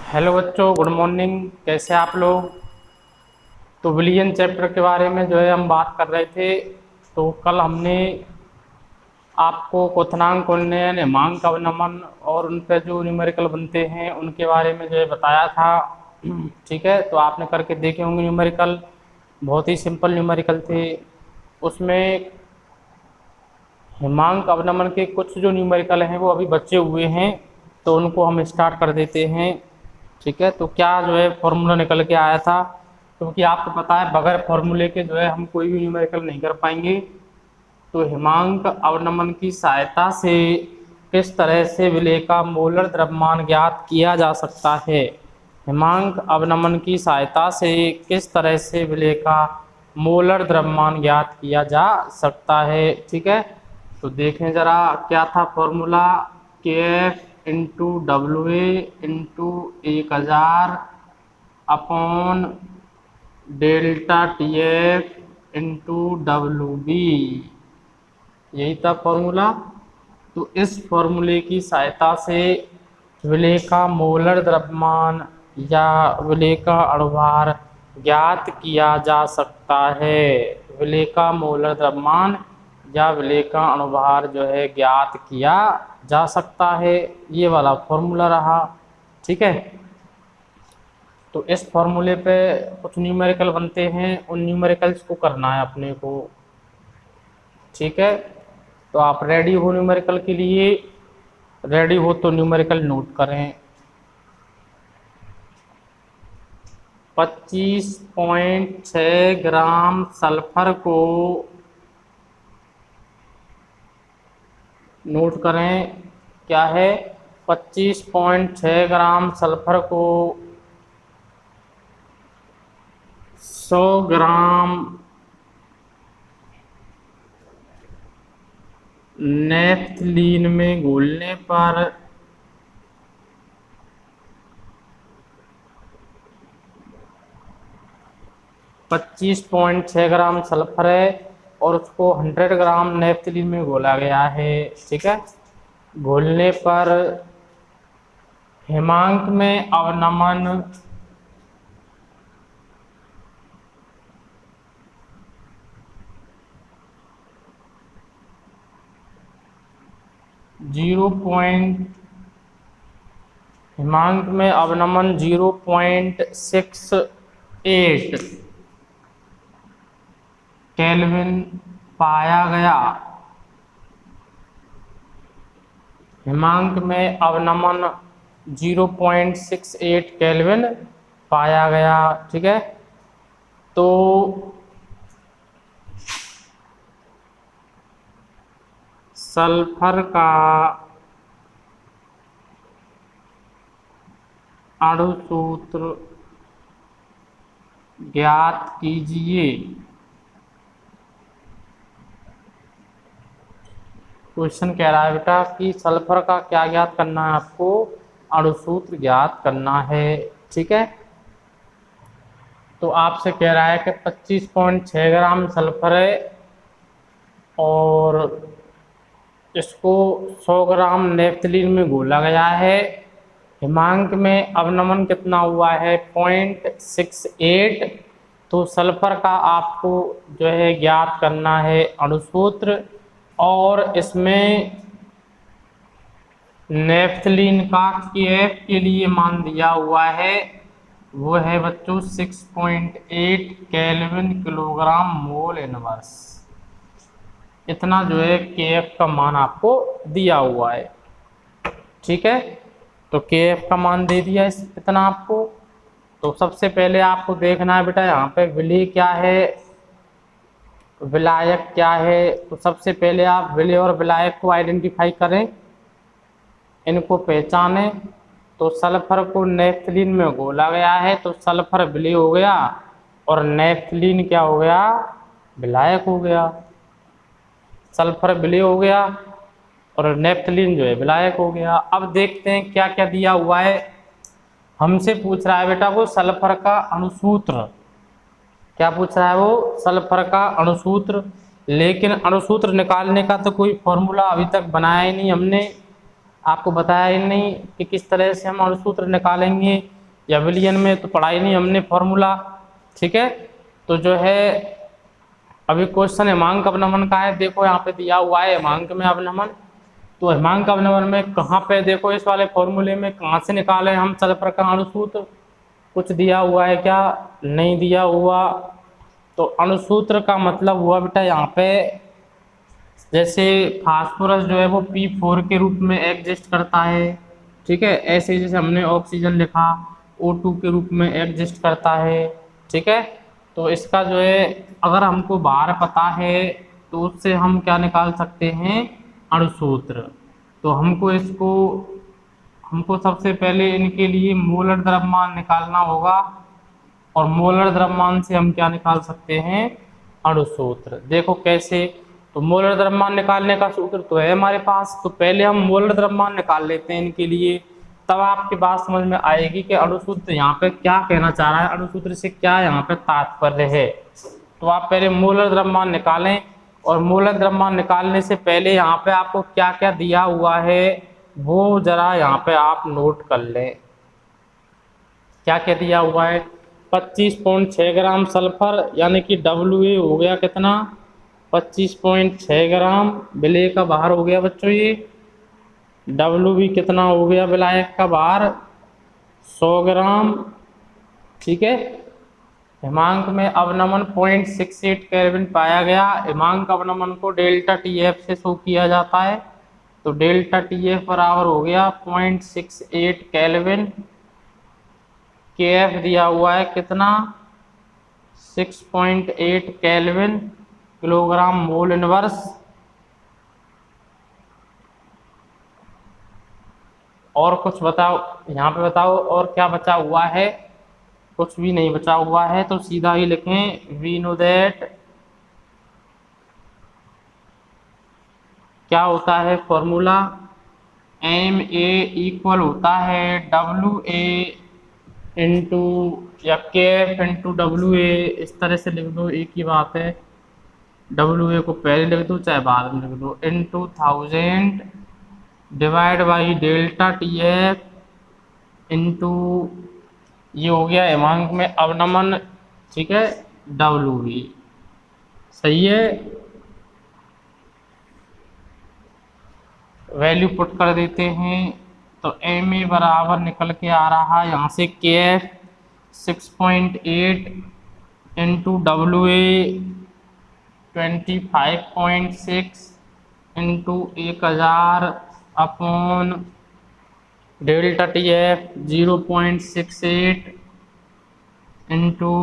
Hello बच्चों, good morning. कैसे आप लोग। तो विलियन चैप्टर के बारे में जो है हम बात कर रहे थे। तो कल हमने आपको क्वथनांक उन्नयन, हिमांक, अवनमन और उन पर जो न्यूमेरिकल बनते हैं उनके बारे में जो है बताया था। ठीक है, तो आपने करके देखे होंगे न्यूमेरिकल। बहुत ही सिंपल न्यूमेरिकल थे। उसमें हिमांक, अवनमन के कुछ जो न्यूमेरिकल हैं वो अभी बचे हुए हैं, तो उनको हम स्टार्ट कर देते हैं। ठीक है, तो क्या जो है फॉर्मूला निकल के आया था, क्योंकि आपको पता है बगैर फॉर्मूले के जो है हम कोई भी न्यूमेरिकल नहीं कर पाएंगे। तो हिमांक अवनमन की सहायता से किस तरह से विलेय का मोलर द्रव्यमान ज्ञात किया जा सकता है। हिमांक अवनमन की सहायता से किस तरह से विलेय का मोलर द्रव्यमान ज्ञात किया जा सकता है। ठीक है, तो देखें जरा क्या था formula. KF into WA into 1000 upon delta TF into WB, यही था फॉर्मूला। तो इस फॉर्मूले की सहायता से विलेय का मोलर द्रव्यमान या विलेय का अणुभार ज्ञात किया जा सकता है। विलेय का मोलर द्रव्यमान या विलेय का अणुभार जो है ज्ञात किया जा सकता है, ये वाला फॉर्मूला रहा। ठीक है, तो इस फॉर्मूले पे कुछ न्यूमेरिकल बनते हैं, उन न्यूमेरिकल्स को करना है अपने को। ठीक है, तो आप रेडी हो न्यूमेरिकल के लिए। रेडी हो तो न्यूमेरिकल नोट करें। 25.6 ग्राम सल्फर को नोट करें। क्या है? 25.6 ग्राम सल्फर को 100 ग्राम नेफ्थलीन में घोलने पर 25.6 ग्राम सल्फर है और उसको 100 ग्राम नेफ्थलीन में घोला गया है। ठीक है, घोलने पर हिमांक में अवनमन 0.68 केल्विन पाया गया। हिमांक में अवनमन 0.68 केल्विन पाया गया। ठीक है, तो सल्फर का अणु सूत्र ज्ञात कीजिए। क्वेश्चन कह रहा है बेटा कि सल्फर का क्या ज्ञात करना है आपको? अणु सूत्र ज्ञात करना है। ठीक है, तो आपसे कह रहा है कि 25.6 ग्राम सल्फर है और इसको 100 ग्राम नेफ्थलीन में घोला गया है। हिमांक में अवनमन कितना हुआ है? 0.68। तो सल्फर का आपको जो है ज्ञात करना है अणु सूत्र, और इसमें नेफ्थलीन का KF के लिए मान दिया हुआ है, वो है बच्चों 6.8 केल्विन किलोग्राम मोल इनवर्स। इतना जो है KF का मान आपको दिया हुआ है। ठीक है, तो KF का मान दे दिया इतना आपको। तो सबसे पहले आपको देखना है बेटा यहाँ पे विलेय क्या है, विलायक क्या है। तो सबसे पहले आप विलेय और विलायक को आइडेंटिफाई करें, इनको पहचानें। तो सल्फर को नेफ्थलीन में घोला गया है तो सल्फर विलेय हो गया और नेफ्थलीन क्या हो गया? विलायक हो गया। सल्फर विलेय हो गया और नेफ्थलीन जो है विलायक हो गया। अब देखते हैं क्या क्या दिया हुआ है। हमसे पूछ रहा है बेटा वो सल्फर का अणुसूत्र। क्या पूछ रहा है वो? सल्फर का अणुसूत्र। लेकिन अणुसूत्र निकालने का तो कोई फॉर्मूला अभी तक बनाया ही नहीं हमने, आपको बताया ही नहीं कि किस तरह से हम अणुसूत्र निकालेंगे। या विलियन में तो पढ़ा ही नहीं हमने फॉर्मूला, ठीक है। तो जो है अभी क्वेश्चन हिमांक अवनमन का है, देखो यहाँ पे दिया हुआ है हिमांक में अवनमन। तो हिमांक अवनमन में कहाँ पे देखो इस वाले फॉर्मूले में कहाँ से निकाले हम सल्फर का अणुसूत्र, कुछ दिया हुआ है क्या, नहीं दिया हुआ। तो अणुसूत्र का मतलब हुआ बेटा यहाँ पे जैसे फास्फोरस जो है वो P4 के रूप में एग्जिस्ट करता है, ठीक है। ऐसे जैसे हमने ऑक्सीजन लिखा O2 के रूप में एग्जिस्ट करता है, ठीक है। तो इसका जो है अगर हमको बाहर पता है तो उससे हम क्या निकाल सकते हैं, अणुसूत्र। तो हमको सबसे पहले इनके लिए मोलर द्रव्यमान निकालना होगा, और मोलर द्रव्यमान से हम क्या निकाल सकते हैं, अणुसूत्र। देखो कैसे, तो मोलर द्रव्यमान निकालने का सूत्र तो है हमारे पास, तो पहले हम मोलर द्रव्यमान निकाल लेते हैं इनके लिए, तब आपकी बात समझ में आएगी कि अणुसूत्र यहाँ पे क्या कहना चाह रहा है, अणुसूत्र से क्या यहाँ पे तात्पर्य है। तो आप पहले मोलर द्रव्यमान निकालें, और मोलर द्रव्यमान निकालने से पहले यहाँ पे आपको क्या क्या दिया हुआ है वो जरा यहाँ पे आप नोट कर लें। क्या क्या दिया हुआ है, 25.6 ग्राम सल्फर, यानी कि WA हो गया कितना, 25.6 ग्राम। विलेय का बाहर हो गया बच्चों ये, WB कितना हो गया विलायक का बाहर, 100 ग्राम, ठीक है। हिमांक में अवनमन 0.68 केल्विन पाया गया। हिमांक अवनमन को डेल्टा TF से शो किया जाता है, तो डेल्टा TF बराबर हो गया 0.68 केल्विन। KF दिया हुआ है कितना, 6.8 केल्विन किलोग्राम मोल इनवर्स। और कुछ बताओ यहाँ पे, बताओ और क्या बचा हुआ है, कुछ भी नहीं बचा हुआ है, तो सीधा ही लिखें वी नो दैट क्या होता है फॉर्मूला, MA इक्वल होता है WA इंटू या KF इंटू WA, इस तरह से लिख दो, एक ही बात है। WA को पहले लिख दो चाहे बाद में लिख दो, into 1000 divide by delta TF into ये हो गया हिमांक में अवनमन, ठीक है, WB, सही है। वैल्यू पुट कर देते हैं, तो MA बराबर निकल के आ रहा है यहाँ से KF 6.8 into WA 25.6 into 1000 upon delta TF 0.68 into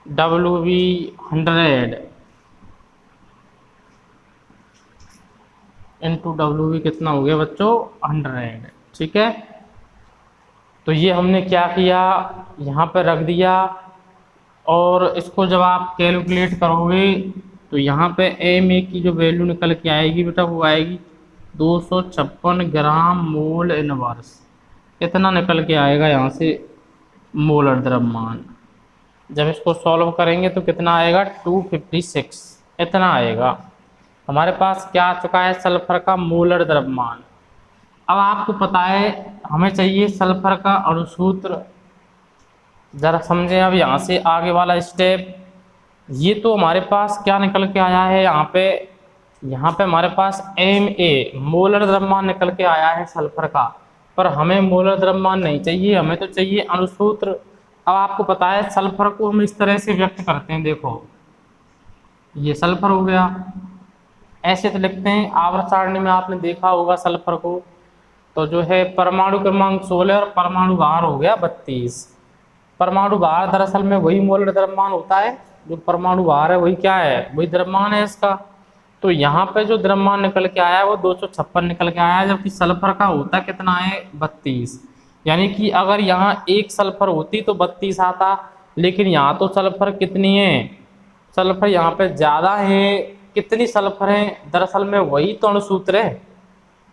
WB 100 into WB कितना हो गया बच्चों, 100, ठीक है। तो ये हमने क्या किया, यहाँ पर रख दिया, और इसको जब आप कैलकुलेट करोगे तो यहाँ पे MA की जो वैल्यू निकल के आएगी बेटा वो आएगी 256 ग्राम मोल इनवर्स। कितना निकल के आएगा यहाँ से मोलर द्रव्यमान, जब इसको सॉल्व करेंगे तो कितना आएगा 256, इतना आएगा। हमारे पास क्या आ चुका है, सल्फर का मोलर द्रव्यमान। अब आपको पता है हमें चाहिए सल्फर का अणुसूत्र, जरा समझें अब यहाँ से आगे वाला स्टेप। ये तो हमारे पास क्या निकल के आया है, यहाँ पे हमारे पास MA मोलर द्रव्यमान निकल के आया है सल्फर का, पर हमें मोलर द्रव्यमान नहीं चाहिए, हमें तो चाहिए अणुसूत्र। अब आपको पता है सल्फर को हम इस तरह से व्यक्त करते हैं, देखो ये सल्फर हो गया, ऐसे तो लिखते हैं, आवर्त सारणी में आपने देखा होगा सल्फर को, तो जो है परमाणु क्रमांक 16 और परमाणु भार हो गया 32। परमाणु भार दरअसल में वही मोलर द्रव्यमान होता है, जो परमाणु भार है वही क्या है, वही द्रव्यमान है इसका। तो यहाँ पे जो द्रव्यमान निकल के आया है वो 256 निकल के आया है, जबकि सल्फर का होता कितना है 32। यानी कि अगर यहाँ एक सल्फर होती तो 32 आता, लेकिन यहाँ तो सल्फर कितनी है, सल्फर यहाँ पे ज़्यादा है। कितनी सल्फर है, दरअसल में वही तो अणुसूत्र है,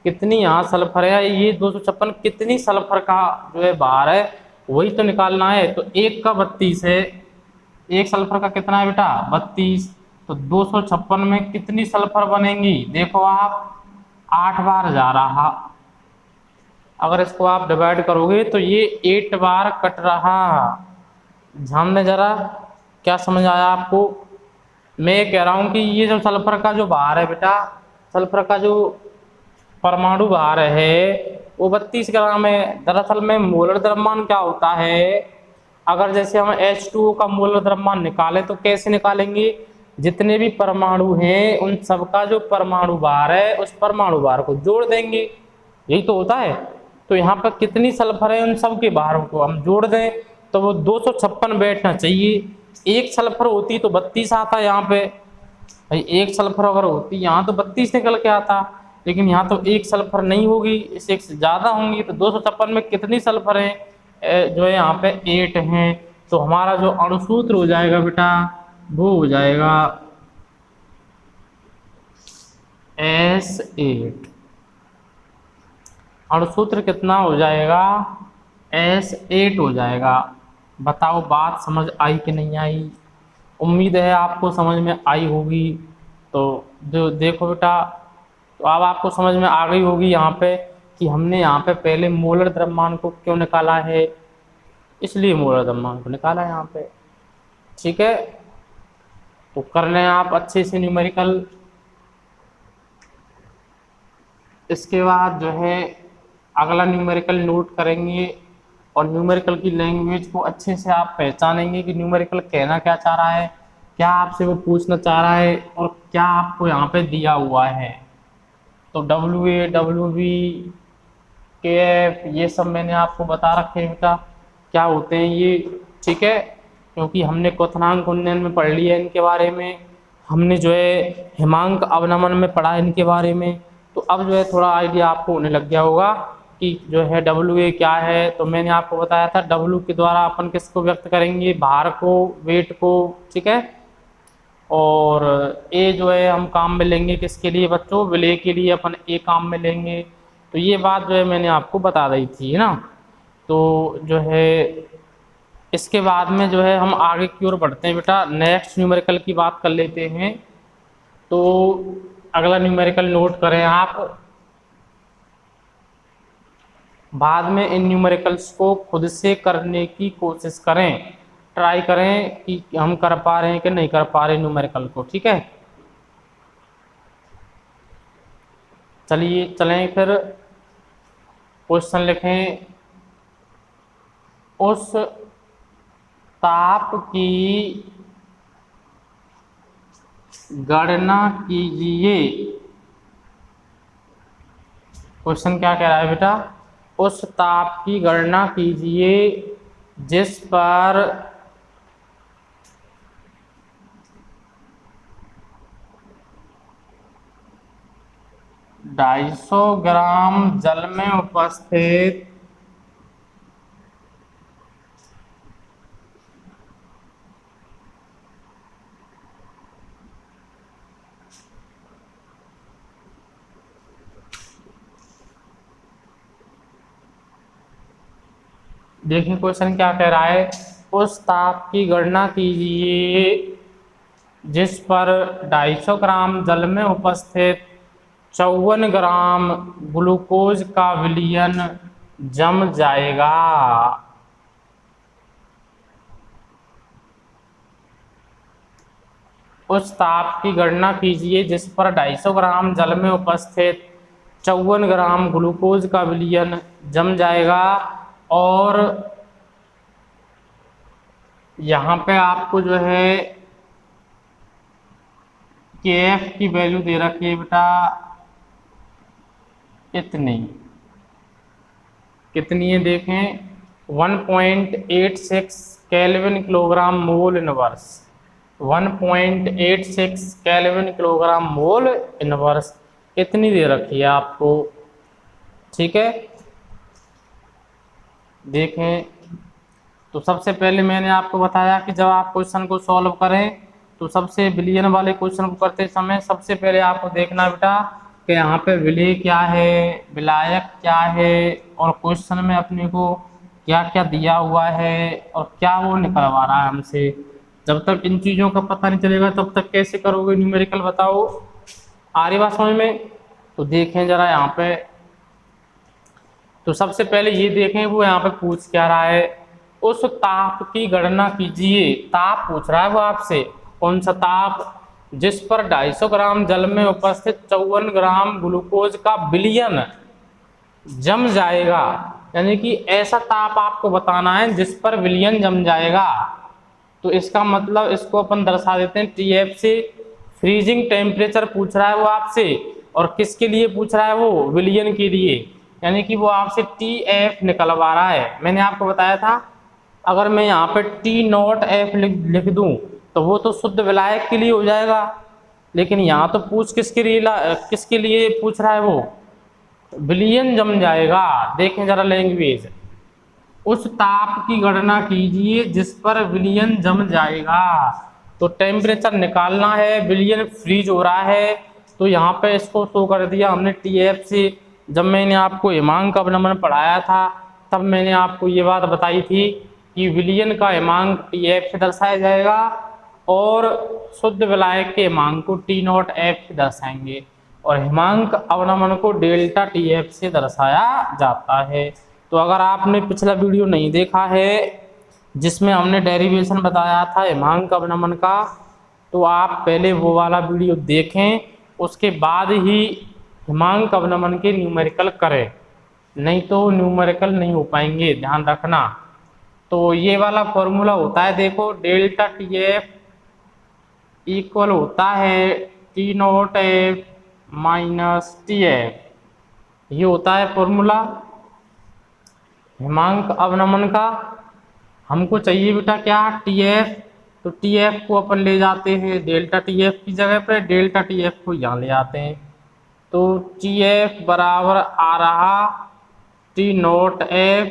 कितनी यहाँ सल्फर है, ये 256 कितनी सल्फर का जो है भार है वही तो निकालना है। तो एक का 32 है, एक सल्फर का कितना है बेटा 32, तो 256 में कितनी सल्फर बनेंगी, देखो आप 8 बार जा रहा, अगर इसको आप डिवाइड करोगे तो ये 8 बार कट रहा। ध्यान दें जरा, क्या समझ आया आपको? मैं ये कह रहा हूँ कि ये जो सल्फर का जो भार है बेटा, सल्फर का जो परमाणु भार है वो 32 ग्राम है। दरअसल में मोलर द्रव्यमान क्या होता है, अगर जैसे हम H2O का मोलर द्रव्यमान निकालें तो कैसे निकालेंगे? जितने भी परमाणु हैं उन सबका जो परमाणु भार है उस परमाणु भार को जोड़ देंगे, यही तो होता है। तो यहाँ पर कितनी सल्फर है उन सब के भारों को हम जोड़ दें तो वो 256 बैठना चाहिए। एक सल्फर होती तो 32 आता यहाँ पे, भाई एक सल्फर अगर होती यहाँ तो 32 निकल के आता, लेकिन यहाँ तो एक सल्फर नहीं होगी, इससे एक से ज़्यादा होंगी। तो 256 में कितनी सल्फर है? जो है यहाँ पे 8 हैं। तो हमारा जो अणुसूत्र हो जाएगा बेटा वो हो जाएगा S8। अणुसूत्र कितना हो जाएगा? S8 हो जाएगा। बताओ बात समझ आई कि नहीं आई? उम्मीद है आपको समझ में आई होगी। तो जो देखो बेटा, तो अब आपको समझ में आ गई होगी यहाँ पे कि हमने यहाँ पे पहले मोलर द्रव्यमान को क्यों निकाला है, इसलिए मोलर द्रव्यमान को निकाला है यहाँ पे। ठीक है, तो कर लें आप अच्छे से न्यूमेरिकल। इसके बाद जो है अगला न्यूमेरिकल नोट करेंगे और न्यूमेरिकल की लैंग्वेज को अच्छे से आप पहचानेंगे कि न्यूमेरिकल कहना क्या चाह रहा है, क्या आपसे वो पूछना चाह रहा है और क्या आपको यहाँ पे दिया हुआ है। तो WA, WB, KF ये सब मैंने आपको बता रखे हैं बेटा क्या होते हैं ये। ठीक है, क्योंकि हमने क्वथनांक उन्नयन में पढ़ लिया इनके बारे में, हमने जो है हिमांक अवनमन में पढ़ा इनके बारे में। तो अब जो है थोड़ा आइडिया आपको होने लग गया होगा कि जो है WA क्या है। तो मैंने आपको बताया था W के द्वारा अपन किसको व्यक्त करेंगे? भार को, वेट को। ठीक है, और A जो है हम काम में लेंगे किसके लिए बच्चों? विलय के लिए अपन A काम में लेंगे। तो ये बात जो है मैंने आपको बता दी थी ना। तो जो है इसके बाद में जो है हम आगे की ओर बढ़ते हैं बेटा, नेक्स्ट न्यूमेरिकल की बात कर लेते हैं। तो अगला न्यूमेरिकल नोट करें आप। बाद में इन न्यूमेरिकल्स को खुद से करने की कोशिश करें, ट्राई करें कि हम कर पा रहे हैं कि नहीं कर पा रहे न्यूमेरिकल को। ठीक है, चलिए चलें फिर क्वेश्चन लिखें। उस ताप की गणना कीजिए। क्वेश्चन क्या कह रहा है बेटा? उस ताप की गणना कीजिए जिस पर $250 ग्राम जल में उपस्थित देखिए क्वेश्चन क्या कह रहा है। उस ताप की गणना कीजिए जिस पर 250 ग्राम जल में उपस्थित 54 ग्राम ग्लूकोज का विलयन जम जाएगा। उस ताप की गणना कीजिए जिस पर 250 ग्राम जल में उपस्थित 54 ग्राम ग्लूकोज का विलयन जम जाएगा। और यहाँ पे आपको जो है KF की वैल्यू दे रखी है बेटा इतनी, कितनी है देखें, 1.86 kelvin kilogram mole inverse. 1.86 kelvin kilogram mole inverse इतनी दे रखी है आपको। ठीक है, देखें तो सबसे पहले मैंने आपको बताया कि जब आप क्वेश्चन को सॉल्व करें तो सबसे विलयन वाले क्वेश्चन को करते समय सबसे पहले आपको देखना बेटा कि यहाँ पे विलय क्या है, विलायक क्या है, और क्वेश्चन में अपने को क्या क्या दिया हुआ है और क्या वो निकलवा रहा है हमसे। जब तक इन चीज़ों का पता नहीं चलेगा तब तक कैसे करोगे न्यूमेरिकल, बताओ? आ रही बात समझ में? तो देखें जरा यहाँ पे तो सबसे पहले ये देखें वो यहाँ पे पूछ क्या रहा है, उस ताप की गणना कीजिए। ताप पूछ रहा है वो आपसे, कौन सा ताप, जिस पर 250 ग्राम जल में उपस्थित 54 ग्राम ग्लूकोज का विलयन जम जाएगा। यानी कि ऐसा ताप आपको बताना है जिस पर विलयन जम जाएगा। तो इसका मतलब इसको अपन दर्शा देते हैं TF से। फ्रीजिंग टेम्परेचर पूछ रहा है वो आपसे, और किसके लिए पूछ रहा है वो, विलयन के लिए। यानी कि वो आपसे TF निकलवा रहा है। मैंने आपको बताया था अगर मैं यहाँ पे T0F लिख दूँ तो वो तो शुद्ध विलायक के लिए हो जाएगा, लेकिन यहाँ तो पूछ किसके लिए पूछ रहा है वो, विलयन जम जाएगा। देखें जरा लैंग्वेज, उस ताप की गणना कीजिए जिस पर विलयन जम जाएगा। तो टेम्परेचर निकालना है, विलयन फ्रीज हो रहा है, तो यहाँ पे इसको शो कर दिया हमने TF से। जब मैंने आपको हिमांक अवनमन पढ़ाया था तब मैंने आपको ये बात बताई थी कि विलयन का हिमांक TF से दर्शाया जाएगा और शुद्ध विलायक के हिमांक को T0F से दर्शाएंगे, और हिमांक अवनमन को डेल्टा TF से दर्शाया जाता है। तो अगर आपने पिछला वीडियो नहीं देखा है जिसमें हमने डेरिवेशन बताया था हिमांक अवनमन का, तो आप पहले वो वाला वीडियो देखें, उसके बाद ही हिमांक अवनमन के न्यूमेरिकल करें, नहीं तो न्यूमेरिकल नहीं हो पाएंगे, ध्यान रखना। तो ये वाला फॉर्मूला होता है, देखो डेल्टा TF इक्वल होता है T0F माइनस TF, ये होता है फॉर्मूला हिमांक अवनमन का। हमको चाहिए बेटा क्या, TF, तो TF को अपन ले जाते हैं डेल्टा TF की जगह पे, डेल्टा TF को यहाँ ले आते हैं, तो TF बराबर आ रहा T0F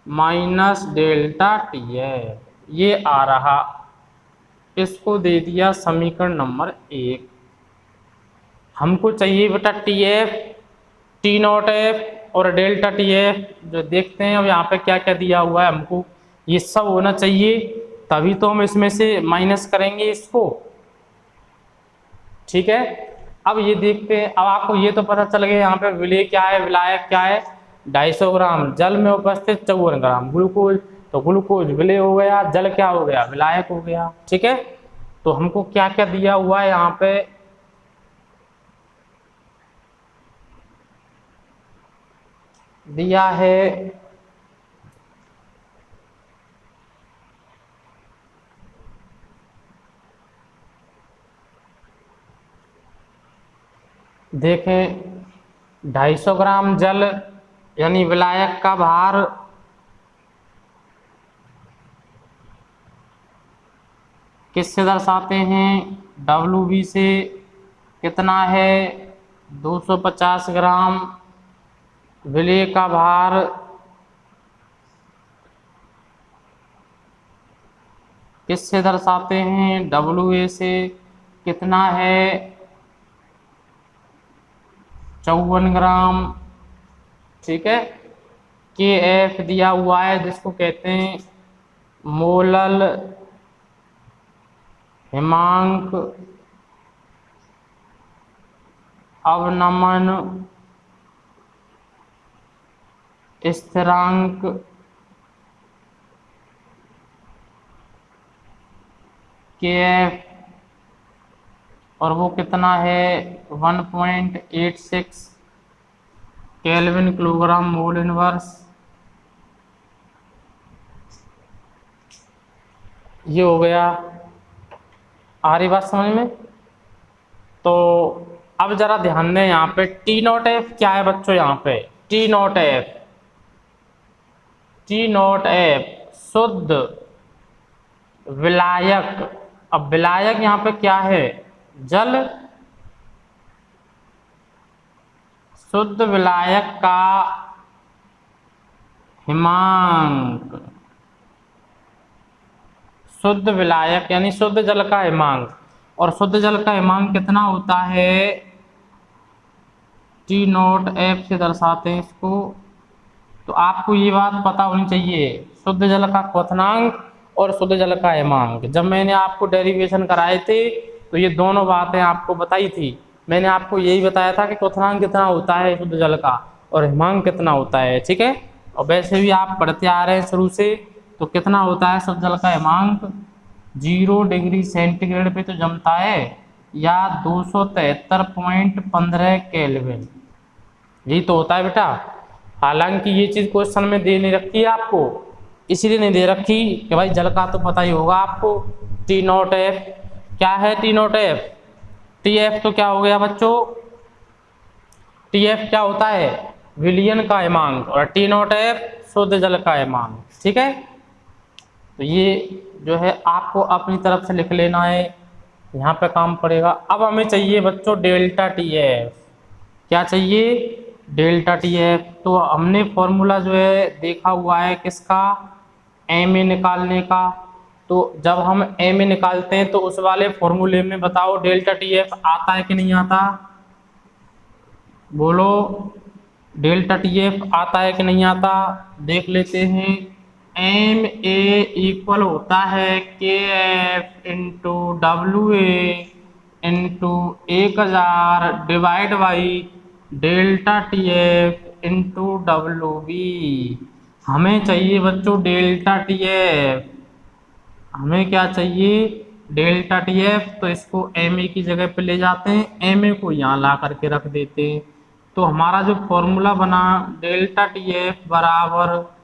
माइनस डेल्टा TF, ये आ रहा। इसको दे दिया समीकरण नंबर 1। हमको चाहिए बेटा TF, T0F और डेल्टा TF, जो देखते हैं अब यहाँ पे क्या क्या दिया हुआ है, हमको ये सब होना चाहिए, तभी तो हम इसमें से माइनस करेंगे इसको। ठीक है, अब ये देखते हैं। अब आपको ये तो पता चल गया यहाँ पे विलय क्या है, विलायक क्या है, 250 ग्राम जल में उपस्थित 54 ग्राम ग्लूकोज, तो ग्लूकोज विलय हो गया, जल क्या हो गया, विलायक हो गया। ठीक है, तो हमको क्या क्या दिया हुआ है यहाँ पे, दिया है देखें 250 ग्राम जल यानी विलायक का भार किससे दर्शाते हैं, WB से। कितना है, 250 ग्राम। विलय का भार किससे दर्शाते हैं, WA से। कितना है, 54 ग्राम। ठीक है, KF दिया हुआ है जिसको कहते हैं मोलल हिमांक अवनमन स्थिरांक KF, और वो कितना है 1.86 केल्विन किलोग्राम मोल इनवर्स। ये हो गया, आ रही बात समझ में। तो अब जरा ध्यान दें, यहाँ पे T0F क्या है बच्चों, यहाँ पे T0F शुद्ध विलायक। अब विलायक यहाँ पे क्या है, जल। शुद्ध विलायक का हिमांक, शुद्ध विलायक यानी शुद्ध जल का हिमांक, और शुद्ध जल का हिमांक कितना होता है, T0F से दर्शाते हैं इसको। तो आपको ये बात पता होनी चाहिए, शुद्ध जल का क्वथनांक और शुद्ध जल का हिमांक। जब मैंने आपको डेरिवेशन कराए थे तो ये दोनों बातें आपको बताई थी। मैंने आपको यही बताया था कि क्वथनांक कितना होता है शुद्ध जल का, और हिमांक कितना होता है, ठीक है। और वैसे भी आप पढ़ते आ रहे हैं शुरू से, तो कितना होता है शुद्ध जल का हिमांक 0 डिग्री सेंटीग्रेड पे तो जमता है, या 273.15 केल्विन, यही तो होता है बेटा। हालांकि ये चीज़ क्वेश्चन में दे नहीं रखी है आपको, इसीलिए नहीं दे रखी कि भाई जल का तो पता ही होगा आपको। T0F क्या है? T0F TF तो क्या हो गया बच्चों? TF क्या होता है? विलयन का हिमांक, और T0F शुद्ध जल का हिमांक, ठीक है। तो ये जो है आपको अपनी तरफ से लिख लेना है, यहाँ पे काम पड़ेगा। अब हमें चाहिए बच्चों डेल्टा TF। क्या चाहिए? Delta TF। तो हमने फॉर्मूला जो है देखा हुआ है किसका? MA निकालने का। तो जब हम MA निकालते हैं तो उस वाले फॉर्मूले में बताओ डेल्टा TF आता है कि नहीं आता? बोलो, डेल्टा TF आता है कि नहीं आता? देख लेते हैं। MA इक्वल होता है KF into WA into 1000 divide by delta TF into WB। हमें चाहिए बच्चों डेल्टा TF। हमें क्या चाहिए? Delta TF। तो इसको MA की जगह पे ले जाते हैं, MA को यहाँ ला करके रख देते हैं। तो हमारा जो फॉर्मूला बना डेल्टा TF बराबर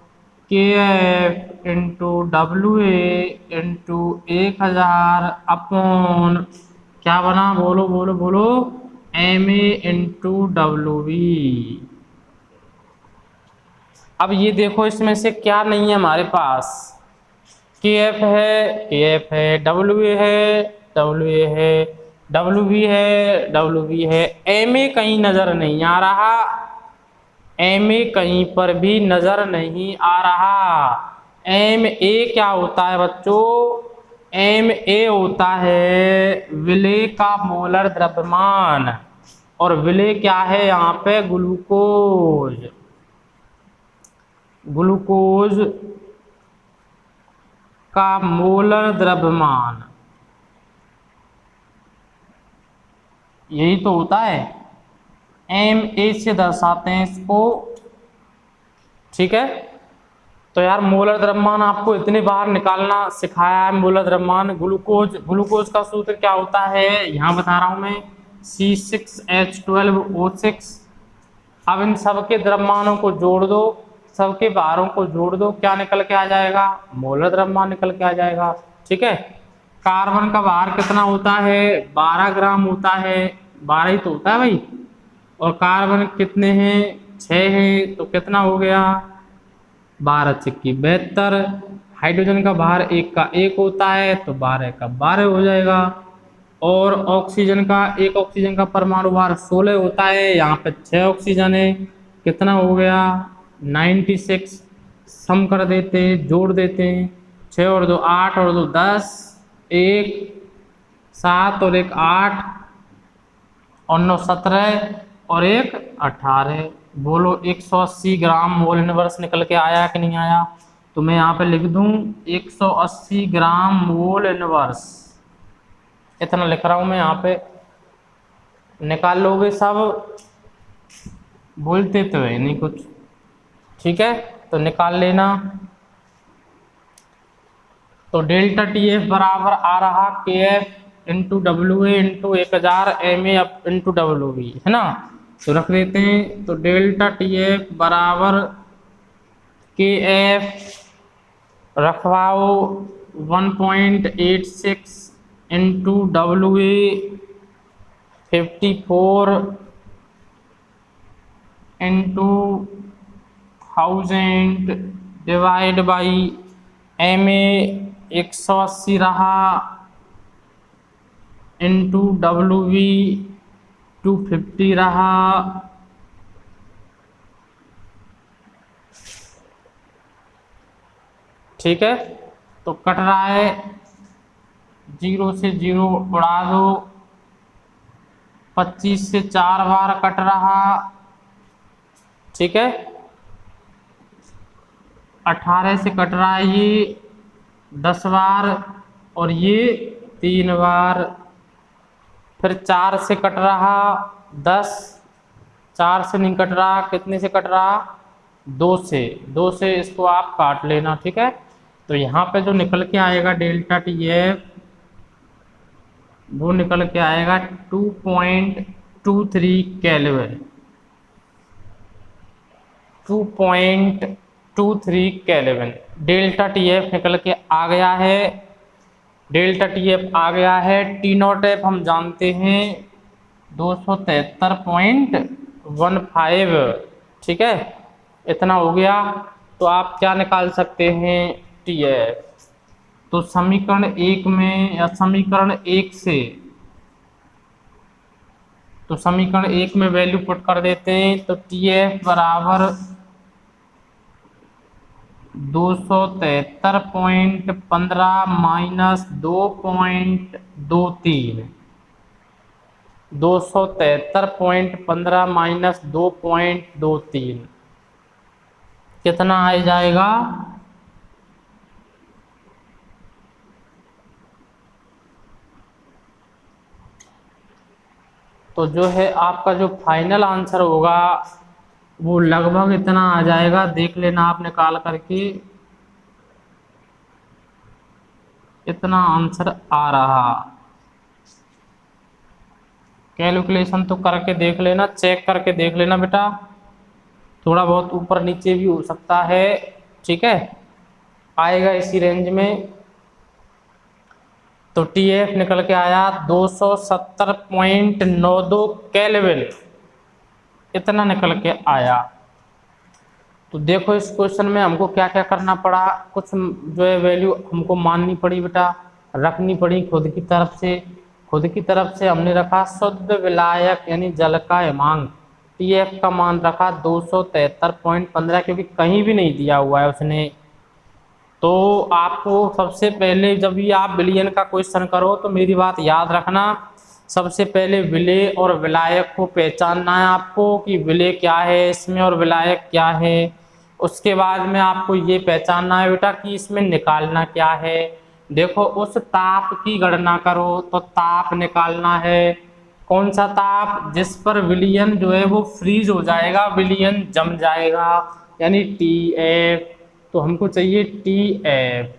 KF into WA into 1000 upon क्या बना? बोलो बोलो बोलो, MA इंटू WB। अब ये देखो इसमें से क्या नहीं है हमारे पास? KF है, WA है, WB है, MA कहीं नजर नहीं आ रहा, MA कहीं पर भी नजर नहीं आ रहा। MA क्या होता है बच्चों? MA होता है विलेय का मोलर द्रव्यमान, और विलेय क्या है यहाँ पे? ग्लूकोज। ग्लूकोज का मोलर द्रव्यमान, यही तो होता है। MA से दर्शाते हैं इसको, ठीक है। तो यार मोलर द्रव्यमान आपको इतनी बार निकालना सिखाया है। मोलर द्रव्यमान ग्लूकोज का सूत्र क्या होता है यहाँ बता रहा हूं मैं, C6H12O6। अब इन सबके द्रव्यमानों को जोड़ दो, सबके भारों को जोड़ दो, क्या निकल के आ जाएगा? मोलर द्रव्यमान निकल के आ जाएगा, ठीक है। कार्बन का भार कितना होता है? 12 ग्राम होता है, 12 ही तो होता है भाई। और कार्बन कितने हैं? 6 हैं, तो कितना हो गया? 12 छिक्की 72। हाइड्रोजन का भार 1 का 1 होता है, तो 12 का 12 हो जाएगा। और ऑक्सीजन का परमाणु भार 16 होता है, यहाँ पे 6 ऑक्सीजन है, कितना हो गया? 96। सम कर देते हैं, जोड़ देते हैं, 6 और 2 8 और 2 10, 1 7 और 1 8 और 9 17 और 1 18। बोलो 180 ग्राम मोल इनवर्स निकल के आया कि नहीं आया? तो मैं यहाँ पे लिख दूं 180 ग्राम मोल इनवर्स, इतना लिख रहा हूं मैं यहाँ पे। निकाल लोगे सब? बोलते तो है नहीं कुछ, ठीक है, तो निकाल लेना। तो डेल्टा TF बराबर आ रहा KF into WA into 1000 MA into WB, है ना। तो रख देते हैं। तो डेल्टा TF बराबर KF रखवाओ 1.86 into WA 54 into 1000 divide by MA 180 रहा इंटू WB 250 रहा, ठीक है। तो कट रहा है, 0 से 0 उड़ा दो, 25 से 4 बार कट रहा, ठीक है। 18 से कट रहा है ये 10 बार, और ये 3 बार। फिर 4 से कट रहा 10, 4 से नहीं कट रहा, कितने से कट रहा, 2 से। 2 से इसको आप काट लेना, ठीक है। तो यहाँ पे जो निकल के आएगा डेल्टा टी एफ, वो निकल के आएगा 2.23 kelvin. 2.23 kelvin delta T F निकल के आ गया है। डेल्टा टी एफ आ गया है। टी नॉट एफ हम जानते हैं 273.15, ठीक है, इतना हो गया। तो आप क्या निकाल सकते हैं, टी एफ। तो समीकरण 1 में या समीकरण 1 से, तो समीकरण 1 में वैल्यू पुट कर देते हैं। तो टी एफ बराबर 273.15 माइनस 2.23, 273.15 माइनस 2.23 कितना आ जाएगा, तो जो है आपका जो फाइनल आंसर होगा वो लगभग इतना आ जाएगा। देख लेना आप निकाल करके, इतना आंसर आ रहा। कैलकुलेशन तो करके देख लेना, चेक करके देख लेना बेटा, थोड़ा बहुत ऊपर नीचे भी हो सकता है, ठीक है, आएगा इसी रेंज में। तो टी एफ निकल के आया 270.92 केल्विन, इतना निकल के आया। तो देखो इस क्वेश्चन में हमको क्या क्या करना पड़ा, कुछ जो है वैल्यू हमको माननी पड़ी बेटा, रखनी पड़ी खुद की तरफ से। खुद की तरफ से हमने रखा शुद्ध विलायक यानी जल का हिमांक, टी एफ का मान रखा 273.15, क्योंकि कहीं भी नहीं दिया हुआ है उसने। तो आपको सबसे पहले जब भी आप विलयन का क्वेश्चन करो तो मेरी बात याद रखना, सबसे पहले विलेय और विलायक को पहचानना है आपको कि विलेय क्या है इसमें और विलायक क्या है। उसके बाद में आपको ये पहचानना है बेटा कि इसमें निकालना क्या है। देखो उस ताप की गणना करो तो ताप निकालना है, कौन सा ताप, जिस पर विलयन जो है वो फ्रीज हो जाएगा, विलयन जम जाएगा, यानी टी एफ। तो हमको चाहिए टी एफ,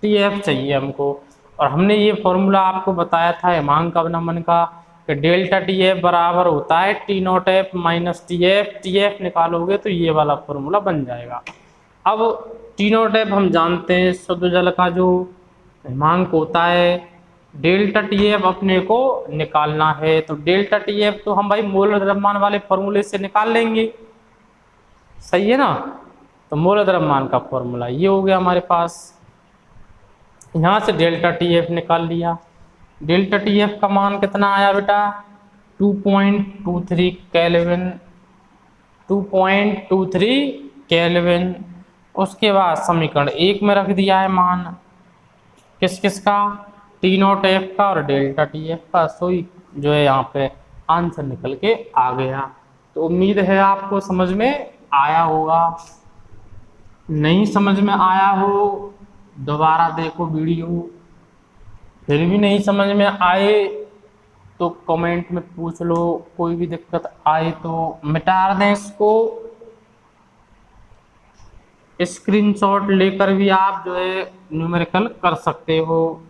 टी एफ चाहिए हमको। और हमने ये फॉर्मूला आपको बताया था हिमांक अवनमन का कि डेल्टा टी एफ बराबर होता है T not F minus T F. T F निकालोगे तो ये वाला फॉर्मूला बन जाएगा। अब टी नॉट एफ हम जानते हैं शुद्ध जल का जो हिमांक होता है, डेल्टा टी एफ अपने को निकालना है। तो डेल्टा टी एफ तो हम भाई मोल द्रव्यमान वाले फॉर्मूले से निकाल लेंगे, सही है ना। तो मोल द्रव्यमान का फॉर्मूला ये हो गया हमारे पास, यहाँ से डेल्टा टी एफ निकाल लिया। डेल्टा टी एफ का मान कितना आया बेटा, 2.23 केल्विन, 2.23 केल्विन। उसके बाद समीकरण 1 में रख दिया है मान, किस किस का, टी नॉट एफ का और डेल्टा टी एफ का। सो जो है यहाँ पे आंसर निकल के आ गया। तो उम्मीद है आपको समझ में आया होगा। नहीं समझ में आया हो दोबारा देखो वीडियो, फिर भी नहीं समझ में आए तो कमेंट में पूछ लो, कोई भी दिक्कत आए तो मिटा दें इसको। स्क्रीनशॉट लेकर भी आप जो है न्यूमेरिकल कर सकते हो।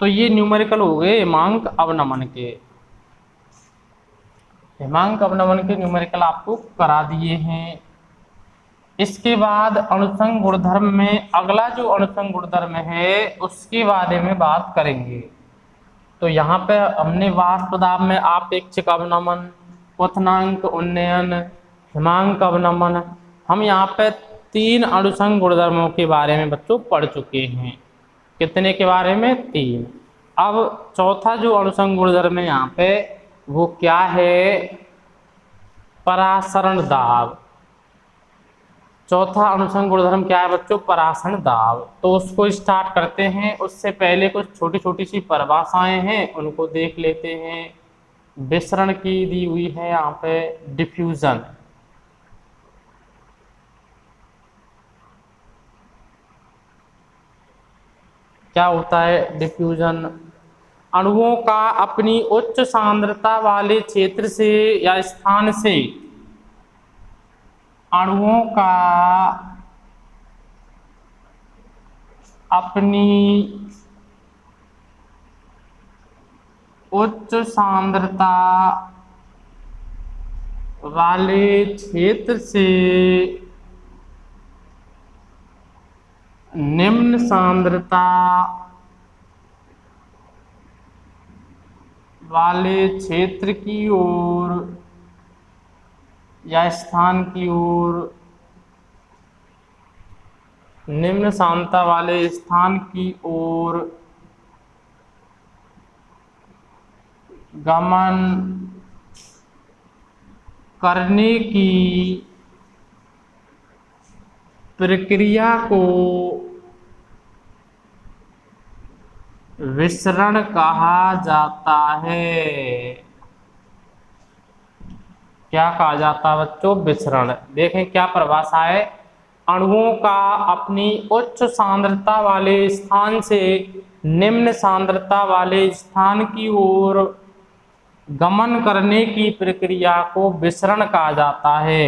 तो ये न्यूमेरिकल हो गए हिमांक अवनमन के, हिमांक अवनमन के न्यूमेरिकल आपको करा दिए हैं। इसके बाद अणुसंघ गुणधर्म में अगला जो अणुसंघ गुणधर्म है उसके बारे में बात करेंगे। तो यहाँ पे हमने वाष्प दाब में आपेक्षिक अवनमन, क्वथनांक उन्नयन, हिमांक अवनमन, हम यहाँ पे 3 अणुसंघ गुणधर्मों के बारे में बच्चों पढ़ चुके हैं। कितने के बारे में, 3। अब चौथा जो अणुसंघ गुणधर्म है यहाँ पे वो क्या है, परासरण दाब। चौथा अणुसंघ गुणधर्म क्या है बच्चों, परासरण दाब। तो उसको स्टार्ट करते हैं, उससे पहले कुछ छोटी छोटी सी परिभाषाएं हैं उनको देख लेते हैं। विसरण की दी हुई है यहाँ पे डिफ्यूजन, क्या होता है डिफ्यूजन, अणुओं का अपनी उच्च सांद्रता वाले क्षेत्र से या स्थान से, अणुओं का अपनी उच्च सांद्रता वाले क्षेत्र से निम्न सांद्रता वाले क्षेत्र की ओर या स्थान की ओर, निम्न सांद्रता वाले स्थान की ओर गमन करने की प्रक्रिया को विसरण कहा जाता है। क्या कहा जाता है बच्चों? विसरण। देखें क्या परिभाषा है, अणुओं का अपनी उच्च सांद्रता वाले स्थान से निम्न सांद्रता वाले स्थान की ओर गमन करने की प्रक्रिया को विसरण कहा जाता है।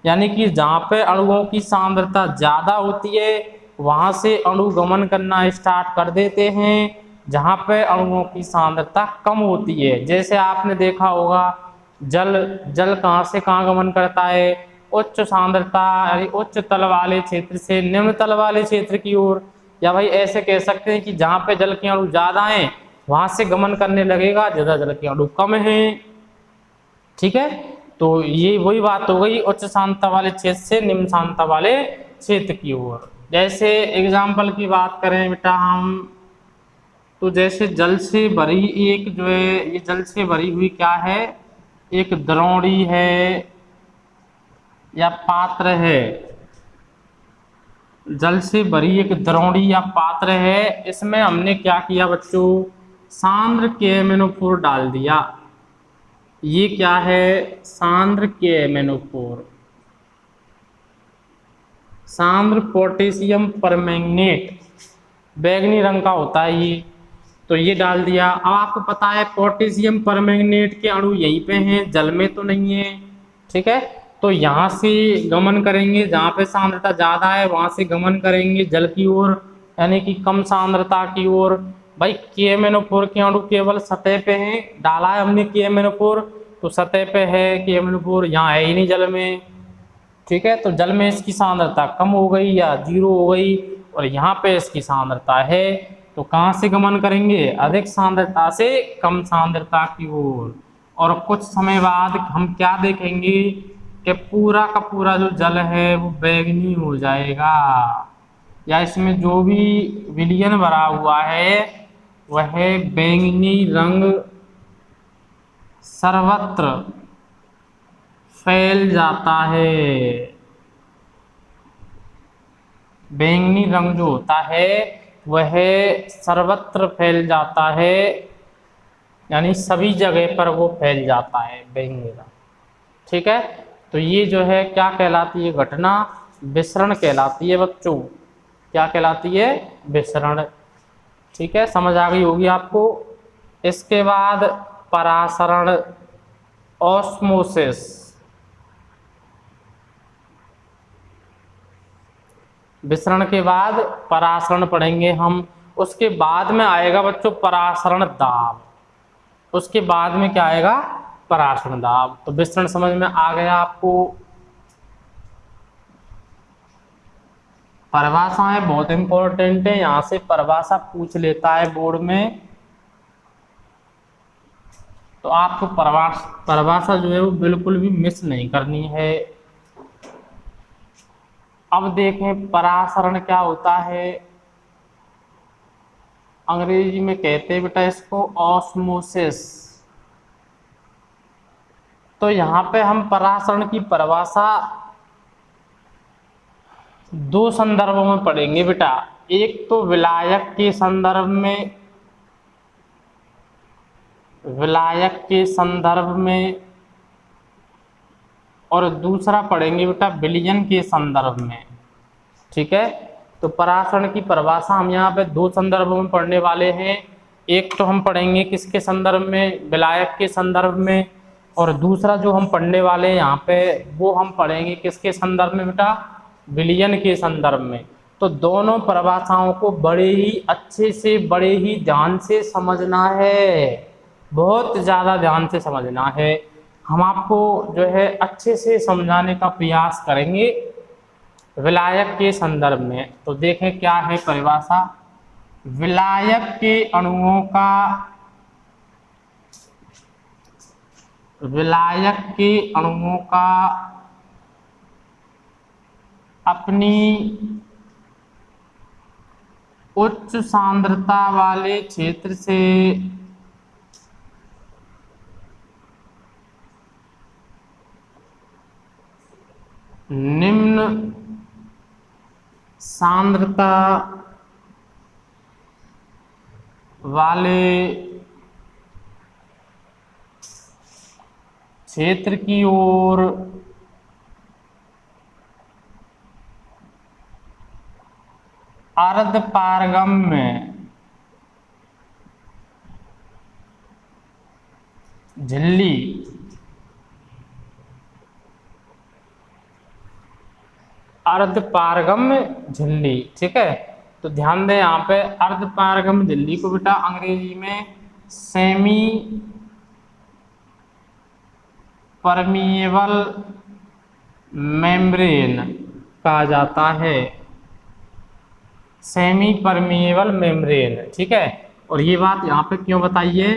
यानी कि जहाँ पे अणुओं की सांद्रता ज़्यादा होती है वहाँ से अणु गमन करना स्टार्ट कर देते हैं, जहाँ पे अणुओं की सांद्रता कम होती है। जैसे आपने देखा होगा जल कहाँ से कहाँ गमन करता है? उच्च सांद्रता यानी उच्च तल वाले क्षेत्र से निम्न तल वाले क्षेत्र की ओर। या भाई ऐसे कह सकते हैं कि जहाँ पे जल के अणु ज़्यादा हैं वहाँ से गमन करने लगेगा, ज़्यादा जल के अणु कम हैं। ठीक है, तो ये वही बात हो गई उच्च सांद्रता वाले क्षेत्र से निम्न सांद्रता वाले क्षेत्र की ओर। जैसे एग्जाम्पल की बात करें बेटा हम, तो जैसे जल से भरी एक जो है, ये जल से भरी हुई क्या है? एक द्रोणी है या पात्र है। जल से भरी एक द्रोणी या पात्र है, इसमें हमने क्या किया बच्चों? सांद्र KMnO4 डाल दिया। ये क्या है? सांद्र KMnO4, सांद्र पोटेशियम परमैंगनेट, बैंगनी रंग का होता है ये। तो ये डाल दिया। अब आपको पता है पोटेशियम परमैंगनेट के अणु यहीं पे हैं, जल में तो नहीं है। ठीक है, तो यहाँ से गमन करेंगे, जहाँ पे सांद्रता ज़्यादा है वहाँ से गमन करेंगे जल की ओर, यानी कि कम सांद्रता की ओर। भाई KMnO4 के अणु केवल सतह पे हैं, डाला है हमने KMnO4 तो सतह पे है KMnO4, यहाँ है ही नहीं जल में। ठीक है, तो जल में इसकी सांद्रता कम हो गई या जीरो हो गई, और यहाँ पे इसकी सांद्रता है, तो कहाँ से गमन करेंगे? अधिक सांद्रता से कम सांद्रता की ओर। और कुछ समय बाद हम क्या देखेंगे कि पूरा का पूरा जो जल है वो बैंगनी हो जाएगा, या इसमें जो भी विलयन भरा हुआ है वह बैंगनी रंग सर्वत्र फैल जाता है। बैंगनी रंग जो होता है वह सर्वत्र फैल जाता है, यानी सभी जगह पर वो फैल जाता है बैंगनी रंग। ठीक है, तो ये जो है क्या कहलाती है घटना? विसरण कहलाती है बच्चों। क्या कहलाती है? विसरण। ठीक है, समझ आ गई होगी आपको। इसके बाद परासरण, ऑस्मोसिस। विसरण के बाद परासरण पढ़ेंगे हम। उसके बाद में आएगा बच्चों परासरण दाब। उसके बाद में क्या आएगा? परासरण दाब। तो विसरण समझ में आ गया आपको। परिभाषाएं बहुत इंपॉर्टेंट है, यहाँ से परिभाषा पूछ लेता है बोर्ड में, तो आपको परिभाषा जो है वो बिल्कुल भी मिस नहीं करनी है। अब देखें परासरण क्या होता है। अंग्रेजी में कहते हैं बेटा इसको ऑस्मोसिस। तो यहाँ पे हम परासरण की परिभाषा दो संदर्भों में पढ़ेंगे बेटा। एक तो विलायक के संदर्भ में, विलायक के संदर्भ में, और दूसरा पढ़ेंगे बेटा विलयन के संदर्भ में। ठीक है, तो परासरण की परिभाषा हम यहाँ पे दो संदर्भों में पढ़ने वाले हैं। एक तो हम पढ़ेंगे किसके संदर्भ में, विलायक के संदर्भ में, और दूसरा जो हम पढ़ने वाले हैं यहाँ पे वो हम पढ़ेंगे किसके संदर्भ में बेटा, विलयन के संदर्भ में। तो दोनों परिभाषाओं को बड़े ही अच्छे से, बड़े ही ध्यान से समझना है, बहुत ज़्यादा ध्यान से समझना है। हम आपको जो है अच्छे से समझाने का प्रयास करेंगे विलायक के संदर्भ में। तो देखें क्या है परिभाषा, विलायक के अणुओं का, विलायक के अणुओं का अपनी उच्च सांद्रता वाले क्षेत्र से निम्न सांद्रता वाले क्षेत्र की ओर अर्धपारगम्य झिल्ली अर्धपारगम्य झिल्ली, ठीक है। तो ध्यान दें यहाँ पे अर्धपारगम्य झिल्ली को बेटा अंग्रेजी में सेमी परमिएबल मेम्ब्रेन कहा जाता है, सेमी परमिएबल मेम्ब्रेन, ठीक है। और ये बात यहाँ पे क्यों बताइए,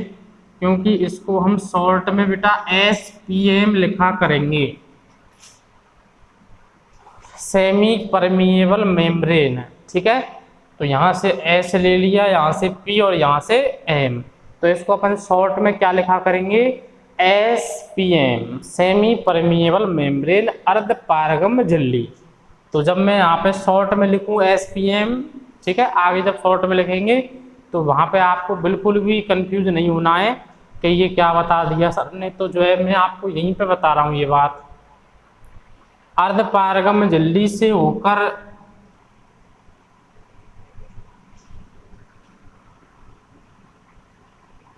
क्योंकि इसको हम शॉर्ट में बेटा SPM लिखा करेंगे, सेमी परमिएबल मेम्ब्रेन, ठीक है। तो यहाँ से S ले लिया, यहाँ से P और यहाँ से M, तो इसको अपन शॉर्ट में क्या लिखा करेंगे, SPM, सेमी परमिएबल मेम्ब्रेन अर्धपारगम्य झिल्ली। तो जब मैं यहाँ पे शॉर्ट में लिखूँ SPM, ठीक है, आगे जब शॉर्ट में लिखेंगे तो वहाँ पे आपको बिल्कुल भी कंफ्यूज नहीं होना है कि ये क्या बता दिया सर ने। तो जो है मैं आपको यहीं पे बता रहा हूँ ये बात, अर्धपारगम्य झिल्ली से होकर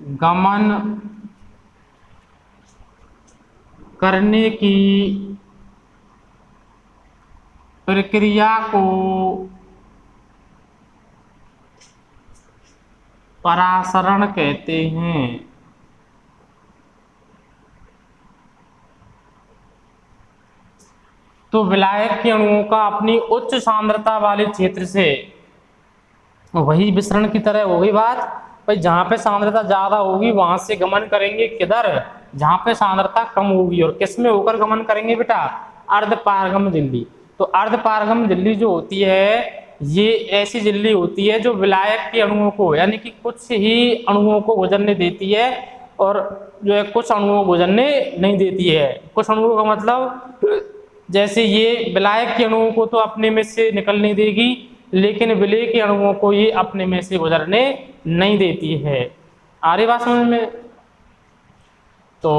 गमन करने की प्रक्रिया को परासरण कहते हैं। तो विलायक के अणुओं का अपनी उच्च सांद्रता वाले क्षेत्र से, वही विसरण की तरह हो गई बात भाई, जहां पे सांद्रता ज्यादा होगी वहां से गमन करेंगे किधर, जहां पे सांद्रता कम होगी, और किस में होकर गमन करेंगे बेटा, अर्धपारगम्य झिल्ली। तो अर्धपारगम्य झिल्ली जो होती है ये ऐसी झिल्ली होती है जो विलायक के अणुओं को, यानी कि कुछ ही अणुओं को गुजरने देती है और जो है कुछ अणुओं को गुजरने नहीं देती है। कुछ अणुओं का मतलब जैसे ये विलायक के अणुओं को तो अपने में से निकलने देगी, लेकिन विलेय के अणुओं को ये अपने में से गुजरने नहीं देती है। आ रही बात समझ में। तो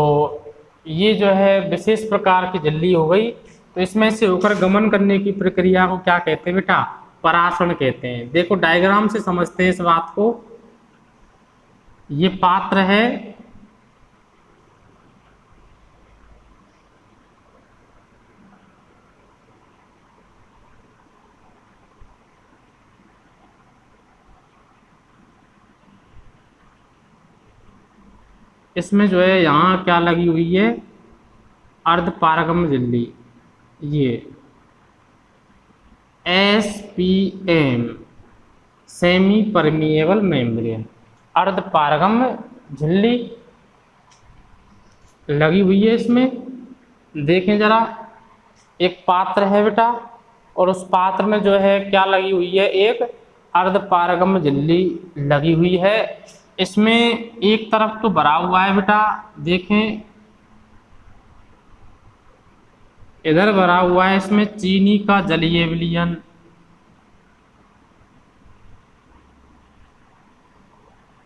ये जो है विशेष प्रकार की झिल्ली हो गई। तो इसमें से होकर गमन करने की प्रक्रिया को क्या कहते हैं बेटा, परासरण कहते हैं। देखो डायग्राम से समझते हैं इस बात को। ये पात्र है, इसमें जो है यहाँ क्या लगी हुई है, अर्धपारगम्य झिल्ली, ये SPM, सेमी परमिएबल मेम्ब्रेन, अर्धपारगम्य झिल्ली लगी हुई है इसमें। देखें जरा, एक पात्र है बेटा और उस पात्र में जो है क्या लगी हुई है, एक अर्धपारगम्य झिल्ली लगी हुई है। इसमें एक तरफ तो भरा हुआ है बेटा, देखें इधर भरा हुआ है, इसमें चीनी का जलीय विलयन,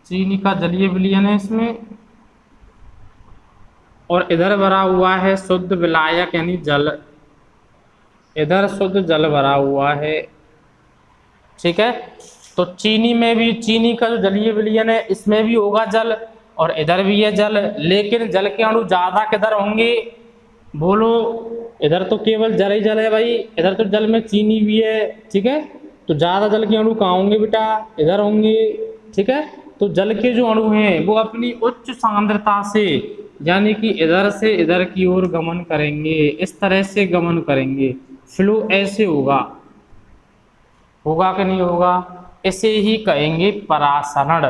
चीनी का जलीय विलयन है इसमें, और इधर भरा हुआ है शुद्ध विलायक यानी जल, इधर शुद्ध जल भरा हुआ है, ठीक है। तो चीनी में भी, चीनी का जो जलीय विलयन है इसमें भी होगा जल और इधर भी है जल, लेकिन जल के अणु ज्यादा किधर होंगे? बोलो, इधर तो केवल जल ही जल है भाई, इधर तो जल में चीनी भी है, ठीक है। तो ज्यादा जल के अणु कहाँ होंगे बेटा? इधर होंगे, ठीक है। तो जल के जो अणु हैं वो अपनी उच्च सांद्रता से, यानी कि इधर से इधर की ओर गमन करेंगे, इस तरह से गमन करेंगे, फ्लो ऐसे होगा, होगा कि नहीं होगा? इसे ही कहेंगे परासरण।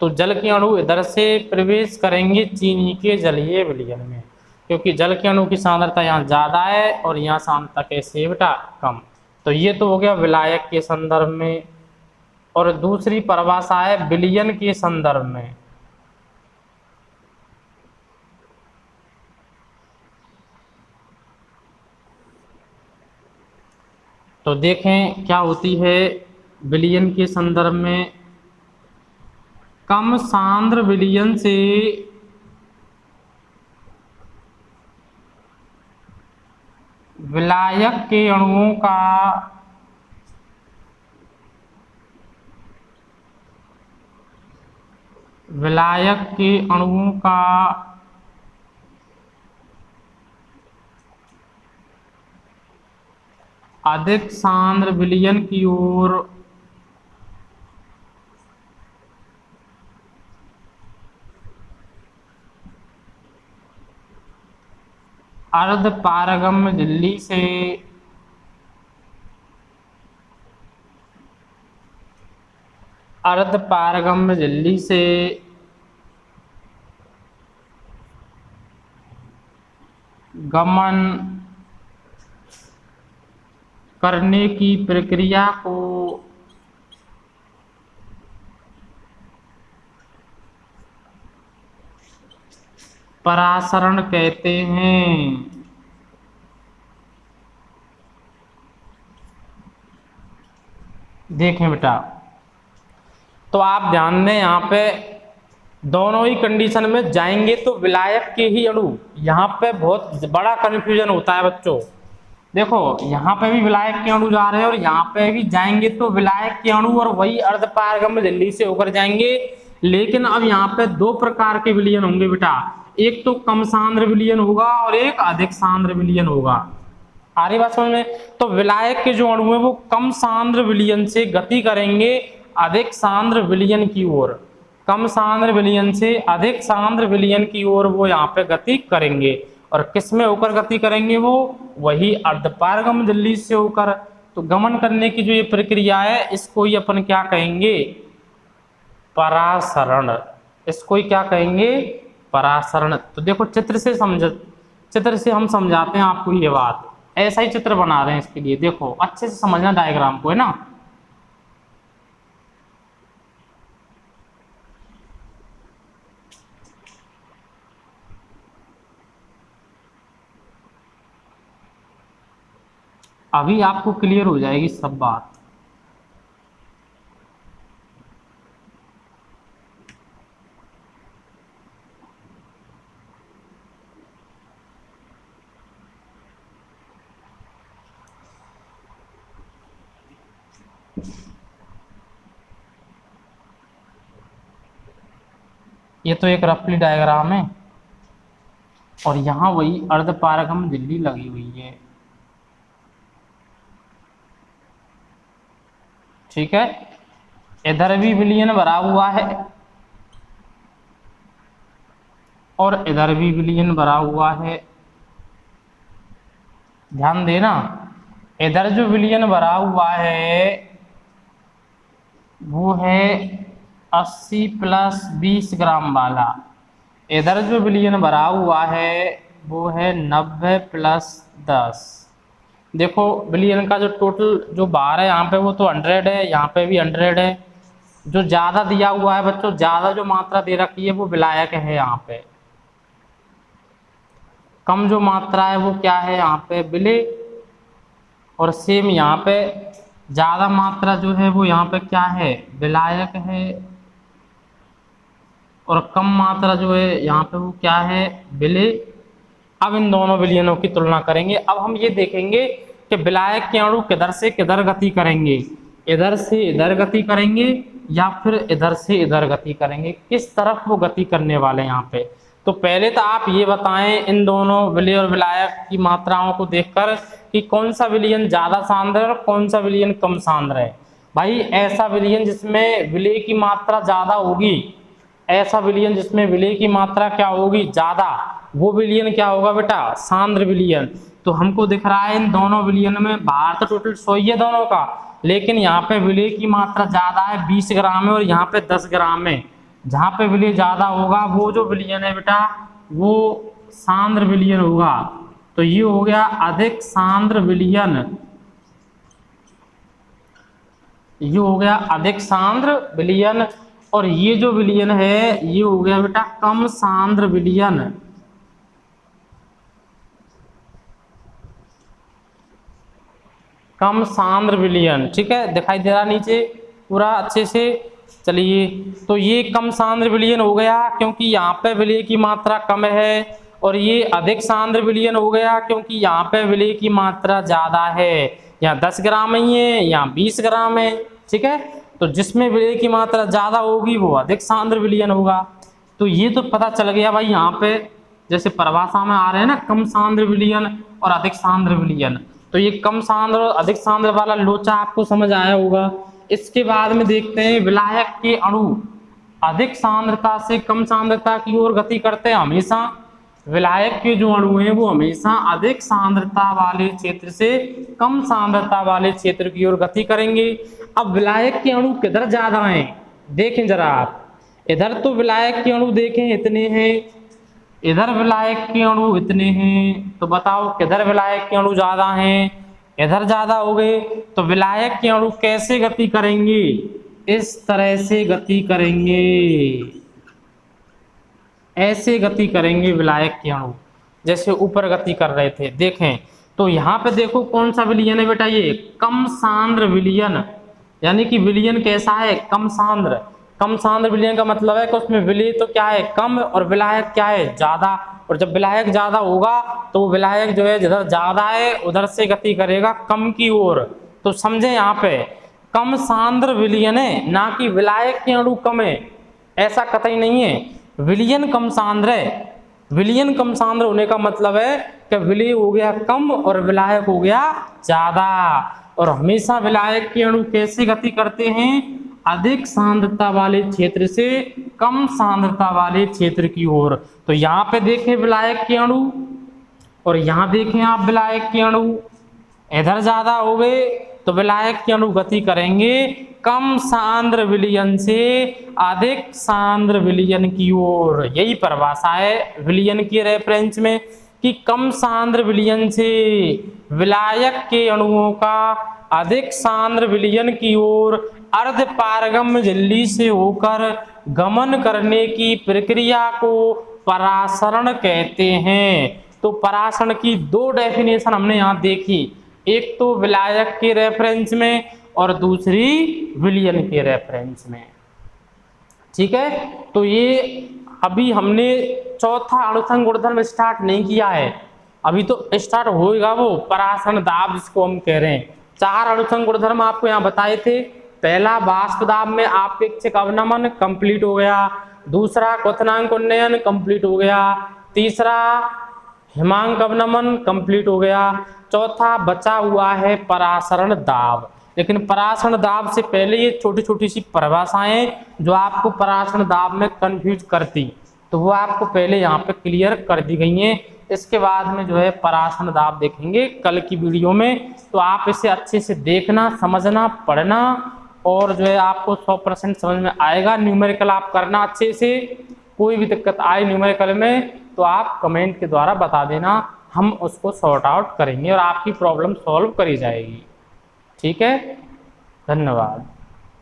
तो जल के अणु इधर से प्रवेश करेंगे चीनी के जलीय विलयन में, क्योंकि जल के अणु की सांद्रता यहाँ ज्यादा है और यहाँ सांद्रता कैसे है बेटा? कम। तो ये तो हो गया विलायक के संदर्भ में। और दूसरी परिभाषा है विलयन के संदर्भ में। तो देखें क्या होती है विलयन के संदर्भ में। कम सांद्र विलयन से विलायक के अणुओं का अधिक सांद्र विलयन की ओर अर्ध पारगम्य झिल्ली से गमन करने की प्रक्रिया को परासरण कहते हैं। देखें बेटा, तो आप ध्यान दें, यहाँ पे दोनों ही कंडीशन में जाएंगे तो विलायक के ही अणु, यहाँ पे बहुत बड़ा कंफ्यूजन होता है बच्चों। देखो यहाँ पे भी विलायक के अणु जा रहे हैं और यहाँ पे भी जाएंगे तो विलायक के अणु और वही अर्धपारगम्य झिल्ली से होकर जाएंगे। लेकिन अब यहाँ पे दो प्रकार के विलयन होंगे बेटा, एक तो कम सांद्र विलयन होगा और एक अधिक सांद्र विलयन होगा। आ रही बात समझ में? तो विलायक के जो अणु है वो कम सांद्र विलयन से गति करेंगे अधिक सांद्र विलयन की ओर, कम सांद्र विलयन से अधिक सांद्र विलयन की ओर वो यहाँ पे गति करेंगे। और किस में होकर गति करेंगे? वो वही अर्धपारगम्य झिल्ली से होकर। तो गमन करने की जो ये प्रक्रिया है इसको ही अपन क्या कहेंगे? परासरण। इसको ही क्या कहेंगे? परासरण। तो देखो चित्र से हम समझाते हैं आपको ये बात। ऐसा ही चित्र बना रहे हैं इसके लिए, देखो अच्छे से समझना डायग्राम को, है ना। अभी आपको क्लियर हो जाएगी सब बात। ये तो एक रफली डायग्राम है और यहाँ वही अर्धपारगम्य झिल्ली लगी हुई है, ठीक है। इधर भी विलयन भरा हुआ है और इधर भी विलयन भरा हुआ है। ध्यान देना, इधर जो विलयन भरा हुआ है वो है 80 + 20 ग्राम वाला, इधर जो विलयन भरा हुआ है वो है 90 + 10। देखो विलयन का जो टोटल जो बार है यहाँ पे वो तो 100 है, यहाँ पे भी 100 है। जो ज्यादा दिया हुआ है बच्चों, ज्यादा जो मात्रा दे रखी है वो विलायक है यहाँ पे, कम जो मात्रा है वो क्या है यहाँ पे? विलय। और सेम यहाँ पे ज्यादा मात्रा जो है वो यहाँ पे क्या है? विलायक है। और कम मात्रा जो है यहाँ पे वो क्या है? विलय। अब इन दोनों विलयनों की तुलना करेंगे। अब हम ये देखेंगे कि विलायक के अणु किधर से किधर गति करेंगे। इधर से इधर गति करेंगे या फिर इधर से इधर गति करेंगे, किस तरफ वो गति करने वाले हैं यहाँ पे। तो पहले तो आप ये बताएं इन दोनों विलय और विलायक की मात्राओं को देखकर कि कौन सा विलयन ज़्यादा सांद्र है और कौन सा विलयन कम सांद्र है। भाई ऐसा विलयन जिसमें विलय की मात्रा ज़्यादा होगी, ऐसा विलयन जिसमें विलय की मात्रा क्या होगी ज़्यादा, वो विलयन क्या होगा बेटा, सांद्र विलयन। तो हमको दिख रहा है इन दोनों विलयन में बाहर तो टोटल 100 ही है दोनों का, लेकिन यहाँ पे विलय की मात्रा ज़्यादा है 20 ग्राम है और यहाँ पे 10 ग्राम है। जहाँ पे विलय ज़्यादा होगा वो जो विलयन है बेटा वो सांद्र विलयन होगा। तो ये हो गया अधिक सांद्र विलयन, ये हो गया अधिक सांद्र विलयन। और ये जो विलयन है ये हो गया बेटा कम सांद्र विलयन। कम सांद्र विलयन, ठीक है, दिखाई दे रहा नीचे पूरा अच्छे से। चलिए, तो ये कम सांद्र विलयन हो गया क्योंकि यहाँ पे विलय की मात्रा कम है, और ये अधिक सांद्र विलयन हो गया क्योंकि यहाँ पे विलय की मात्रा ज़्यादा है, यहाँ 10 ग्राम ही है, यहाँ 20 ग्राम है, ठीक है। तो जिसमें विलय की मात्रा ज़्यादा होगी वो अधिक सांद्र विलयन होगा। तो ये तो पता चल गया भाई, यहाँ पे जैसे परिभाषा में आ रहे हैं ना कम सांद्र विलयन और अधिक सांद्र विलयन, तो ये कम सांद्र और अधिक सांद्र वाला लोचा आपको समझ आया होगा। इसके बाद में देखते हैं विलायक के अणु अधिक सांद्रता से कम सांद्रता की ओर गति करते हैं हमेशा। विलायक के जो अणु हैं वो हमेशा अधिक सांद्रता वाले क्षेत्र से कम सांद्रता वाले क्षेत्र की ओर गति करेंगे। अब विलायक के अणु किधर ज्यादा हैं देखें जरा आप, इधर तो विलायक के अणु देखें इतने हैं, इधर विलायक के अणु इतने हैं, तो बताओ किधर विलायक के अणु ज्यादा हैं, इधर ज्यादा हो गए। तो विलायक के अणु कैसे गति करेंगे, इस तरह से गति करेंगे, ऐसे गति करेंगे विलायक के अणु जैसे ऊपर गति कर रहे थे। देखें तो यहाँ पे देखो कौन सा विलयन है बेटा, ये कम सांद्र विलयन, यानी कि विलयन कैसा है, कम सांद्र। कम सांद्र विलयन का मतलब है कि उसमें विलय तो क्या है कम और विलायक क्या है ज्यादा, और जब विलायक ज्यादा होगा तो वो विलायक जो है जिधर ज्यादा है उधर से गति करेगा कम की ओर। तो समझे यहाँ पे कम सांद्र विलयन है, ना कि विलायक के अणु कम है, ऐसा कतई नहीं है। विलयन कम सांद्र है, विलयन कम सांद्र होने का मतलब है कि विलय हो गया कम और विलायक हो गया ज्यादा। और हमेशा विलायक के अणु कैसे गति करते हैं, अधिक सांद्रता वाले क्षेत्र से कम सांद्रता वाले क्षेत्र की ओर। तो यहाँ पे देखें विलायक के अणु और यहाँ देखें आप विलायक के अणु, इधर ज्यादा हो गए तो विलायक के अणु गति करेंगे कम सांद्र विलयन से अधिक सांद्र विलयन की ओर। यही परिभाषा है विलयन की रेफरेंस में कि कम सांद्र विलयन से विलायक के अणुओं का अधिक सांद्र विलयन की ओर अर्ध पारगम्य झिल्ली से होकर गमन करने की प्रक्रिया को परासरण कहते हैं। तो परासरण की दो डेफिनेशन हमने यहाँ देखी, एक तो विलायक के रेफरेंस में और दूसरी विलयन के रेफरेंस में, ठीक है। तो ये अभी हमने चौथा अणुसंघ गुणधर्म स्टार्ट नहीं किया है, अभी तो स्टार्ट होएगा वो परासरण दाब जिसको हम कह रहे हैं। 4 अणुसंघ गुणधर्म आपको यहाँ बताए थे। पहला वाष्प दाब में आपेक्षिक अवनमन कंप्लीट हो गया, दूसरा क्वथनांक उन्नयन कंप्लीट हो गया, तीसरा हिमांक अवनमन कंप्लीट हो गया, चौथा बचा हुआ है परासरण दाब। लेकिन परासरण दाब से पहले ये छोटी छोटी सी परिभाषाएं जो आपको परासरण दाब में कंफ्यूज करती, तो वो आपको पहले यहाँ पे क्लियर कर दी गई हैं। इसके बाद में जो है परासरण दाब देखेंगे कल की वीडियो में। तो आप इसे अच्छे से देखना, समझना, पढ़ना, और जो है आपको 100% समझ में आएगा। न्यूमेरिकल आप करना अच्छे से, कोई भी दिक्कत आए न्यूमेरिकल में तो आप कमेंट के द्वारा बता देना, हम उसको सॉर्ट आउट करेंगे और आपकी प्रॉब्लम सॉल्व करी जाएगी। ठीक है, धन्यवाद।